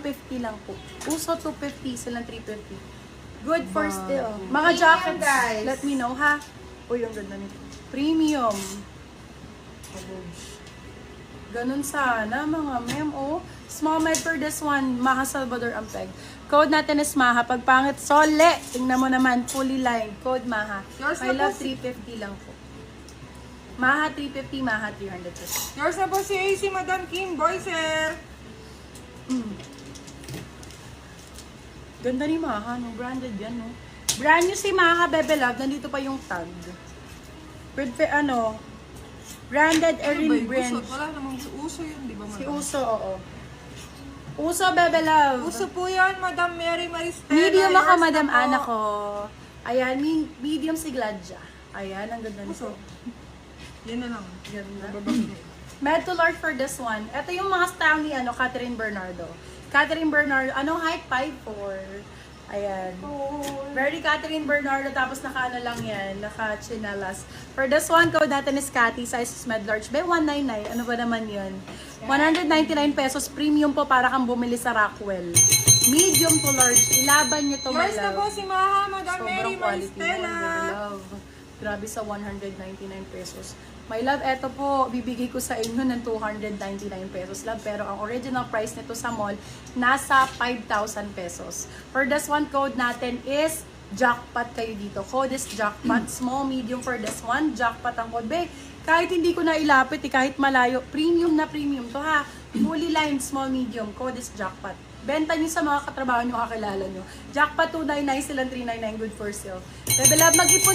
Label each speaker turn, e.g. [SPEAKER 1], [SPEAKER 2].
[SPEAKER 1] 250 lang po. Uso 250, silang 350. Good for still. Mga
[SPEAKER 2] Premium,
[SPEAKER 1] jackets,
[SPEAKER 2] guys.
[SPEAKER 1] let me know ha. Uy, ang ganda nito. Premium. Ganun sana, mga mem. Oh. Small med for this one, Maha Salvador Ampeg. Code natin is Maha. Pag pangit, sole. Tingnan mo naman, fully lined. Code Maha.
[SPEAKER 2] Yours
[SPEAKER 1] My
[SPEAKER 2] na
[SPEAKER 1] love,
[SPEAKER 2] po
[SPEAKER 1] 350 lang po. Maha 350, Maha 300 pesos.
[SPEAKER 2] Yours na po si AC Madam Kim, boy sir.
[SPEAKER 1] Ganda ni Maha, no? Branded yan, no? Brand new si Maha, Bebe Love. Nandito pa yung tag. With, branded Erin Branch.
[SPEAKER 2] Wala namang uso yun, di ba,
[SPEAKER 1] Si
[SPEAKER 2] madam?
[SPEAKER 1] Uso, oo. Uso, Bebe Love.
[SPEAKER 2] Uso po yan, Madam Mary Maristela.
[SPEAKER 1] Medium ako,
[SPEAKER 2] Yours
[SPEAKER 1] Madam
[SPEAKER 2] na po.
[SPEAKER 1] Ana ko. Ayan, medium si Gladja. Ayan, ang ganda nito.
[SPEAKER 2] Uso. Yan na lang.
[SPEAKER 1] Ganda.
[SPEAKER 2] Babagin.
[SPEAKER 1] Med to Lord for this one. Ito yung mga style ni Catherine Bernardo. Catherine Bernardo, anong height? 5'4". Ayan. Very Catherine Bernardo, tapos naka-ano lang yan, naka-chinelas. For this one, code natin is Cathy, size is med large. Be, 199. Ano ba naman yun? 199 pesos, premium po para kang bumili sa Rockwell. Medium to large. Ilaban nyo to, my
[SPEAKER 2] Yours na po
[SPEAKER 1] love.
[SPEAKER 2] si Maha, Madam Mary
[SPEAKER 1] Sobrang quality mo,
[SPEAKER 2] Maristela.
[SPEAKER 1] very love. Grabe sa 199 pesos. My love, eto po, bibigay ko sa inyo ng 299 pesos lang. Pero ang original price nito sa mall, nasa 5,000 pesos. For this one, code natin is jackpot kayo dito. Code is jackpot. Small, medium for this one. Jackpot ang code. Be, kahit hindi ko na ilapit, kahit malayo, premium na premium to ha. Fully lined, small, medium. Code is jackpot. Benta nyo sa mga katrabaho nyo, kakilala nyo. Jackpot 299, silang 399, good for sale. Bebe Love, mag-ipon